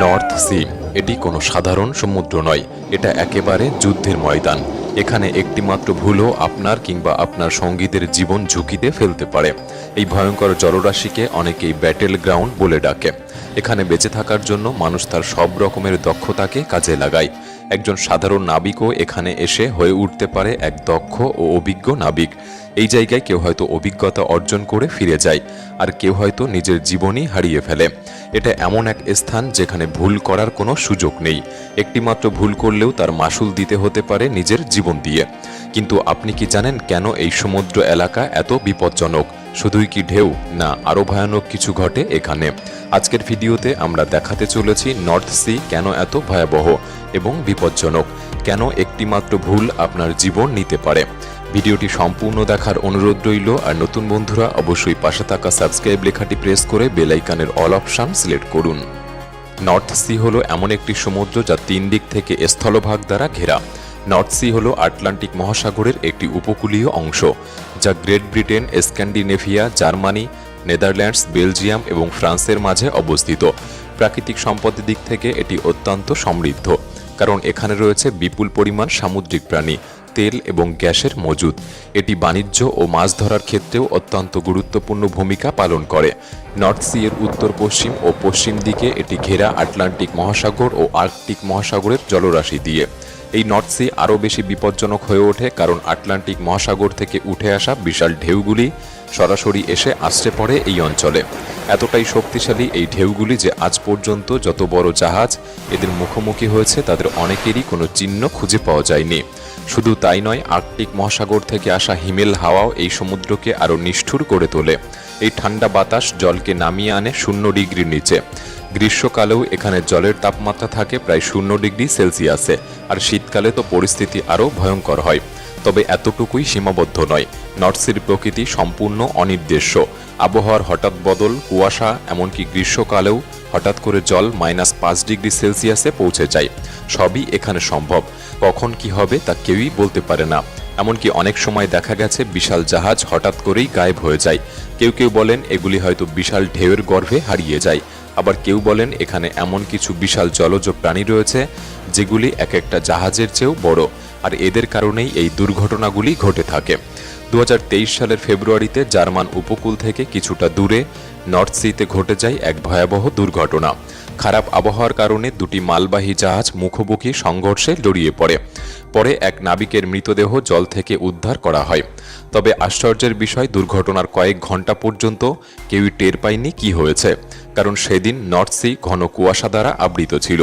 North Sea এটি কোনো সাধারণ সমুদ্র নয়, এটা একেবারে যুদ্ধের ময়দান। এখানে একটিমাত্র ভুলও আপনার কিংবা আপনার সঙ্গীদের জীবন ঝুঁকিতে ফেলতে পারে। এই ভয়ঙ্কর জলরাশিকে অনেকেই ব্যাটেল গ্রাউন্ড বলে ডাকে। এখানে বেঁচে থাকার জন্য মানুষ তার সব রকমের দক্ষতাকে কাজে লাগায়। একজন সাধারণ নাবিকও এখানে এসে হয়ে উঠতে পারে এক দক্ষ ও অভিজ্ঞ নাবিক। এই জায়গায় কেউ হয়তো অভিজ্ঞতা অর্জন করে ফিরে যায়, আর কেউ হয়তো নিজের জীবনই হারিয়ে ফেলে। এটা এমন এক স্থান যেখানে ভুল করার কোনো সুযোগ নেই। একটিমাত্র ভুল করলেও তার মাসুল দিতে হতে পারে নিজের জীবন দিয়ে। কিন্তু আপনি কি জানেন কেন এই সমুদ্র এলাকা এত বিপজ্জনক? শুধুই কি ঢেউ, না আরও ভয়ানক কিছু ঘটে এখানে? আজকের ভিডিওতে আমরা দেখাতে চলেছি নর্থ সি কেন এত ভয়াবহ এবং বিপজ্জনক, কেন একটিমাত্র ভুল আপনার জীবন নিতে পারে। ভিডিওটি সম্পূর্ণ দেখার অনুরোধ রইল, আর নতুন বন্ধুরা অবশ্যই পাশে থাকা সাবস্ক্রাইব লেখাটি প্রেস করে বেল আইকনের অল অপশন সিলেক্ট করুন। নর্থ সি হলো এমন একটি সমুদ্র যা 3 দিক থেকে স্থলভাগ দ্বারা ঘেরা। নর্থ সি হলো আটলান্টিক মহাসাগরের একটি উপকূলীয় অংশ, যা great Britain, Scandinavia, Germany, Netherlands, Belgium এবং ফ্রান্সের মাঝে অবস্থিত। প্রাকৃতিক সম্পদের দিক থেকে এটি অত্যন্ত সমৃদ্ধ, কারণ এখানে রয়েছে বিপুল পরিমাণ সামুদ্রিক প্রাণী, তেল এবং গ্যাসের মজুদ। এটি বাণিজ্য ও মাছ ধরার ক্ষেত্রেও অত্যন্ত গুরুত্বপূর্ণ ভূমিকা পালন করে। নর্থ সি এর উত্তর পশ্চিম ও পশ্চিম দিকে এটি ঘেরা আটলান্টিক মহাসাগর ও আর্কটিক মহাসাগরের জলরাশি দিয়ে। এই নর্থ সি আরও বেশি বিপজ্জনক হয়ে ওঠে কারণ আটলান্টিক মহাসাগর থেকে উঠে আসা বিশাল ঢেউগুলি সরাসরি এসে আছড়ে পড়ে এই অঞ্চলে। এতটাই শক্তিশালী এই ঢেউগুলি যে আজ পর্যন্ত যত বড় জাহাজ এদের মুখোমুখি হয়েছে তাদের অনেকেরই কোনো চিহ্ন খুঁজে পাওয়া যায়নি। শুধু তাই নয়, আর্কটিক মহাসাগর থেকে আসা হিমেল হাওয়াও এই সমুদ্রকে আরও নিষ্ঠুর করে তোলে। এই ঠান্ডা বাতাস জলকে নামিয়ে আনে 0 ডিগ্রির নিচে। গ্রীষ্মকালেও এখানে জলের তাপমাত্রা থাকে প্রায় 0 ডিগ্রি সেলসিয়াসে, আর শীতকালে তো পরিস্থিতি আরও ভয়ঙ্কর হয়। তবে এতটুকুই সীমাবদ্ধ নয়, নর্থ সির প্রকৃতি সম্পূর্ণ অনির্দেশ্য। আবহাওয়ার হঠাৎ বদল, কুয়াশা, এমনকি গ্রীষ্মকালেও হঠাৎ করে জল -5 ডিগ্রি সেলসিয়াসে পৌঁছে যায়। সবই এখানে সম্ভব। কখন কি হবে তা কেউই বলতে পারে না। এমনকি অনেক সময় দেখা গেছে বিশাল জাহাজ হঠাৎ করেই গায়েব হয়ে যায়। কেউ কেউ বলেন এগুলি হয়তো বিশাল ঢেউয়ের গর্ভে হারিয়ে যায়। আবার কেউ বলেন এখানে এমন কিছু বিশাল জলজ প্রাণী রয়েছে যেগুলি এক একটা জাহাজের চেয়েও বড়, আর এদের কারণেই এই দুর্ঘটনাগুলি ঘটে থাকে। 2023 সালের ফেব্রুয়ারিতে জার্মান উপকূল থেকে কিছুটা দূরে নর্থ সিতে ঘটে যায় এক ভয়াবহ দুর্ঘটনা। খারাপ আবহাওয়ার কারণে দুটি মালবাহী জাহাজ মুখোমুখি সংঘর্ষে জড়িয়ে পড়ে। পরে এক নাবিকের মৃতদেহ জল থেকে উদ্ধার করা হয়। তবে আশ্চর্যের বিষয়, দুর্ঘটনার কয়েক ঘন্টা পর্যন্ত কেউই টের পায়নি কি হয়েছে, কারণ সেদিন নর্থ সি ঘন কুয়াশা দ্বারা আবৃত ছিল।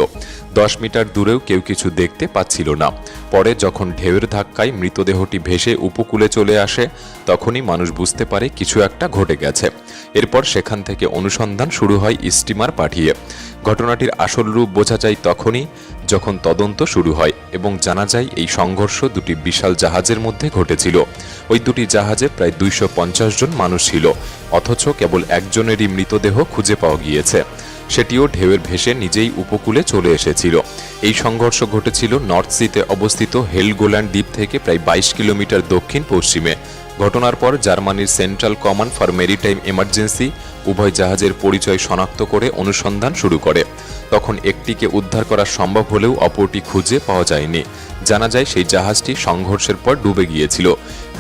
10 মিটার দূরেও কেউ কিছু দেখতে পাচ্ছিল না। পরে যখন ঢেউয়ের ধাক্কায় মৃতদেহটি ভেসে উপকূলে চলে আসে, তখনই মানুষ বুঝতে পারে কিছু একটা ঘটে গেছে। এরপর সেখান থেকে অনুসন্ধান শুরু হয় স্টিমার পাঠিয়ে। ঘটনাটির আসল রূপ বোঝা যায় তখনই যখন তদন্ত শুরু হয় এবং জানা যায় এই সংঘর্ষ দুটি বিশাল জাহাজের মধ্যে ঘটেছিল। ওই দুটি জাহাজে প্রায় 250 জন মানুষ ছিল, অথচ কেবল একজনেরই মৃতদেহ খুঁজে পাওয়া গিয়েছে। সেটিও ঢেউয়ের ভেসে নিজেই উপকূলে চলে এসেছিল। এই সংঘর্ষ ঘটেছিল নর্থ সিতে অবস্থিত হেলগোল্যান্ড দ্বীপ থেকে প্রায় 22 কিলোমিটার দক্ষিণ পশ্চিমে। ঘটনার পর জার্মানির central command for maritime emergency উভয় জাহাজের পরিচয় শনাক্ত করে অনুসন্ধান শুরু করে। তখন একটিকে উদ্ধার করা সম্ভব হলেও অপরটি খুঁজে পাওয়া যায়নি। জানা যায় সেই জাহাজটি সংঘর্ষের পর ডুবে গিয়েছিল।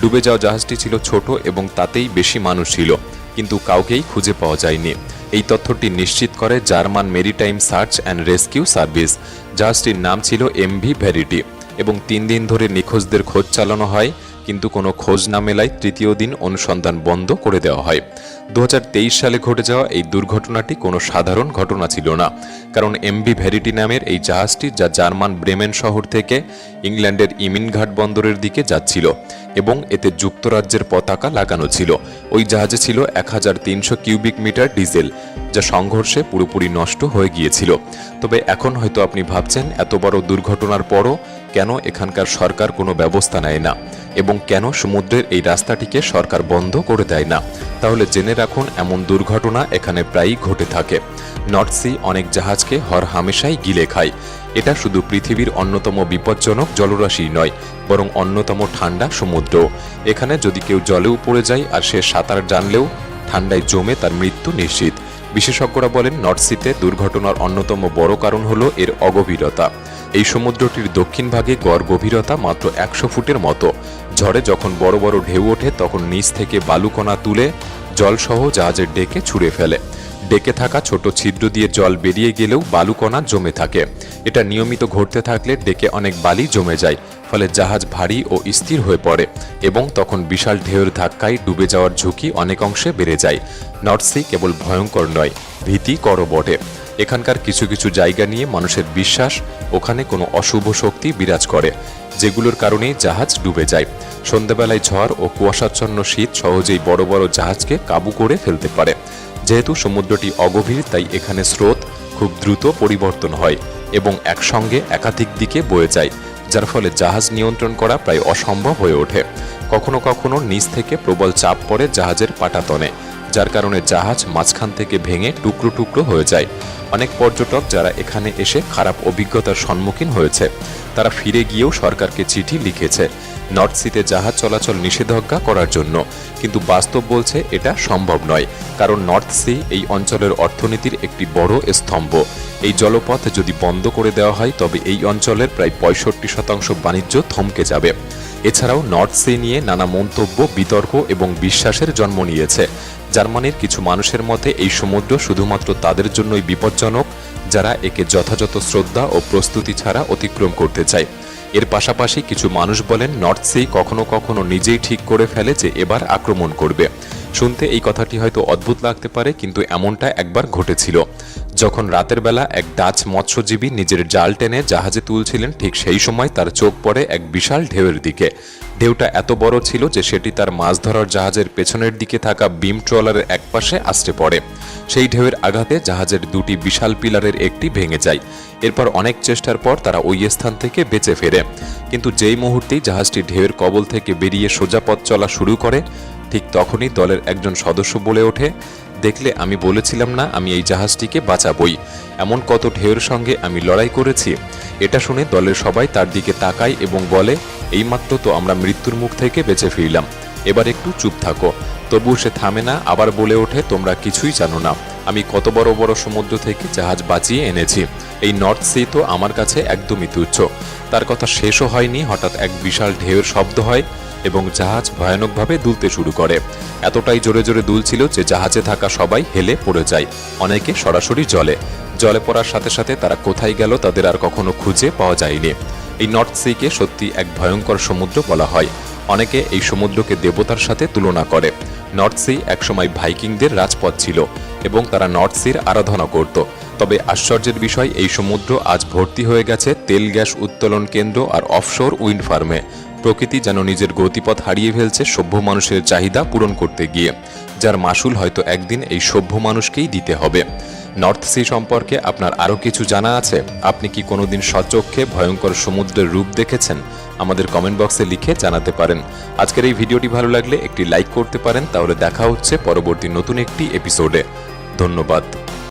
ডুবে যাওয়া জাহাজটি ছিল ছোট এবং তাতেই বেশি মানুষ ছিল, কিন্তু কাউকেই খুঁজে পাওয়া যায়নি। এই তথ্যটি নিশ্চিত করে German maritime search and rescue service. জাহাজটির নাম ছিল MV ভ্যারিটি এবং 3 দিন ধরে নিখোঁজদের খোঁজ চালানো হয়, কিন্তু কোনো খোঁজ না মেলায় তৃতীয় দিন অনুসন্ধান বন্ধ করে দেওয়া হয়। 2023 সালে ঘটে যাওয়া এই দুর্ঘটনাটি কোনো সাধারণ ঘটনা ছিল না, কারণ MV ভ্যারিটি নামের এই জাহাজটি যা জার্মান ব্রেমেন শহর থেকে ইংল্যান্ডের ইমিনঘাট বন্দরের দিকে যাচ্ছিল এবং এতে যুক্তরাজ্যের পতাকা লাগানো ছিল। ওই জাহাজে ছিল 1300 কিউবিক মিটার ডিজেল, যা সংঘর্ষে পুরোপুরি নষ্ট হয়ে গিয়েছিল। তবে এখন হয়তো আপনি ভাবছেন এত বড় দুর্ঘটনার পরও কেন এখানকার সরকার কোনো ব্যবস্থা নেয় না এবং কেন সমুদ্রের এই রাস্তাটিকে সরকার বন্ধ করে দেয় না। তাহলে জেনে রাখুন, এমন দুর্ঘটনা এখানে প্রায়ই ঘটে থাকে। নর্থ সি অনেক জাহাজকে হরহামেশাই গিলে খায়। এটা শুধু পৃথিবীর অন্যতম বিপজ্জনক জলরাশি নয়, বরং অন্যতম ঠান্ডা সমুদ্র। এখানে যদি কেউ জলেও পড়ে যায় আর সে সাঁতার জানলেও ঠান্ডায় জমে তার মৃত্যু নিশ্চিত। বিশেষজ্ঞরা বলেন নর্থ সিতে দুর্ঘটনার অন্যতম বড় কারণ হলো এর অগভীরতা। এই সমুদ্রটির দক্ষিণ ভাগে গড় গভীরতা মাত্র 100 ফুটের মতো। ঝড়ে যখন বড় বড় ঢেউ ওঠে তখন নিচ থেকে বালুকণা তুলে জলসহ জাহাজের ডেকে ছুঁড়ে ফেলে। ডেকে থাকা ছোট ছিদ্র দিয়ে জল বেরিয়ে গেলেও বালুকণা জমে থাকে। এটা নিয়মিত ঘটতে থাকলে ডেকে অনেক বালি জমে যায়, ফলে জাহাজ ভারী ও স্থির হয়ে পড়ে এবং তখন বিশাল ঢেউয়ের ধাক্কায় ডুবে যাওয়ার ঝুঁকি অনেক অংশে বেড়ে যায়। নর্থ সি কেবল ভয়ঙ্কর নয়, ভীতিকরও বটে। এখানকার কিছু কিছু জায়গা নিয়ে মানুষের বিশ্বাস ওখানে কোনো অশুভ শক্তি বিরাজ করে, যেগুলোর কারণেই জাহাজ ডুবে যায়। সন্ধ্যাবেলায় ঝড় ও কুয়াশাচ্ছন্ন শীত সহজেই বড় বড় জাহাজকে কাবু করে ফেলতে পারে। যেহেতু সমুদ্রটি অগভীর, তাই এখানে স্রোত খুব দ্রুত পরিবর্তন হয় এবং একসঙ্গে একাধিক দিকে বয়ে যায়, যার ফলে জাহাজ নিয়ন্ত্রণ করা প্রায় অসম্ভব হয়ে ওঠে। কখনো কখনো নিচ থেকে প্রবল চাপ পড়ে জাহাজের পাটাতনে, যার কারণে জাহাজ মাঝখান থেকে ভেঙে টুকরো টুকরো হয়ে যায়। অনেক পর্যটক যারা এখানে এসে খারাপ অভিজ্ঞতার সম্মুখীন হয়েছে, তারা ফিরে গিয়েও সরকারকে চিঠি লিখেছে নর্থ সিতে জাহাজ চলাচল নিষেধাজ্ঞা করার জন্য, কিন্তু বাস্তব বলছে এটা সম্ভব নয়, কারণ নর্থ সি এই অঞ্চলের অর্থনীতির একটি বড় স্তম্ভ। এই জলপথ যদি বন্ধ করে দেওয়া হয় তবে এই অঞ্চলের প্রায় 65% বাণিজ্য থমকে যাবে। এছাড়াও নর্থ সি নিয়ে নানা মন্তব্য, বিতর্ক এবং বিশ্বাসের জন্ম নিয়েছে। জার্মানির কিছু মানুষের মতে এই সমুদ্র শুধুমাত্র তাদের জন্যই বিপজ্জনক যারা একে যথাযথ শ্রদ্ধা ও প্রস্তুতি ছাড়া অতিক্রম করতে চায়। এর পাশাপাশি কিছু মানুষ বলেন নর্থ সি কখনো কখনো নিজেই ঠিক করে ফেলে যে এবার আক্রমণ করবে। শুনতে এই কথাটি হয়তো অদ্ভুত লাগতে পারে, কিন্তু এমনটা একবার ঘটেছিল। যখন রাতের বেলা এক ডাচ মৎস্যজীবী নিজের জাল টেনে জাহাজে তুলছিলেন, ঠিক সেই সময় তার চোখ পড়ে এক বিশাল ঢেউয়ের দিকে। ঢেউটা এত বড় ছিল যে সেটি তার মাছ ধরার জাহাজের পেছনের দিকে থাকা বিম ট্রলারের একপাশে আছড়ে পড়ে। সেই ঢেউয়ের আঘাতে জাহাজের দুটি বিশাল পিলারের একটি ভেঙে যায়। এরপর অনেক চেষ্টার পর তারা ওই স্থান থেকে বেঁচে ফেরে, কিন্তু যেই মুহূর্তেই জাহাজটি ঢেউয়ের কবল থেকে বেরিয়ে সোজা পথ চলা শুরু করে, ঠিক তখনই দলের একজন সদস্য বলে ওঠে, দেখলে আমি বলেছিলাম না আমি এই জাহাজটিকে বাঁচাবই, এমন কত ঢেউয়ের সঙ্গে আমি লড়াই করেছি। এটা শুনে দলের সবাই তার দিকে তাকায় এবং বলে, এইমাত্র তো আমরা মৃত্যুর মুখ থেকে বেঁচে ফিরলাম, এবার একটু চুপ থাকো। তবুও সে থামে না, আবার বলে ওঠে, তোমরা কিছুই জানো না আমি কত বড় বড় সমুদ্র থেকে জাহাজ বাঁচিয়ে এনেছি। এই নর্থ সি তো আমার কাছে একদমই তুচ্ছ। তার কথা শেষও হয়নি, হঠাৎ এক বিশাল ঢেউয়ের শব্দ হয় এবং জাহাজ ভয়ানকভাবে দুলতে শুরু করে। এতটাই জোরে জোরে দুলছিল যে জাহাজে থাকা সবাই হেলে পড়ে যায়, অনেকে সরাসরি জলে পড়ার সাথে সাথে তারা কোথায় গেল তাদের আর কখনো খুঁজে পাওয়া যায়নি। এই নর্থ সিকে সত্যি এক ভয়ঙ্কর সমুদ্র বলা হয়। অনেকে এই সমুদ্রকে দেবতার সাথে তুলনা করে। নর্থ সি একসময় ভাইকিংদের রাজপথ ছিল এবং তারা নর্থ সির আরাধনা করত। তবে আশ্চর্যের বিষয়, এই সমুদ্র আজ ভর্তি হয়ে গেছে তেল গ্যাস উত্তোলন কেন্দ্র আর অফশোর উইন্ড ফার্মে। প্রকৃতি যেন নিজের গতিপথ হারিয়ে ফেলছে সভ্য মানুষের চাহিদা পূরণ করতে গিয়ে, যার মাসুল হয়তো একদিন এই সভ্য মানুষকেই দিতে হবে। নর্থ সি সম্পর্কে আপনার আরও কিছু জানা আছে? আপনি কি কোনোদিন স্বচক্ষে ভয়ঙ্কর সমুদ্রের রূপ দেখেছেন? আমাদের কমেন্ট বক্সে লিখে জানাতে পারেন। আজকের এই ভিডিওটি ভালো লাগলে একটি লাইক করতে পারেন। তাহলে দেখা হচ্ছে পরবর্তী নতুন একটি এপিসোডে। ধন্যবাদ।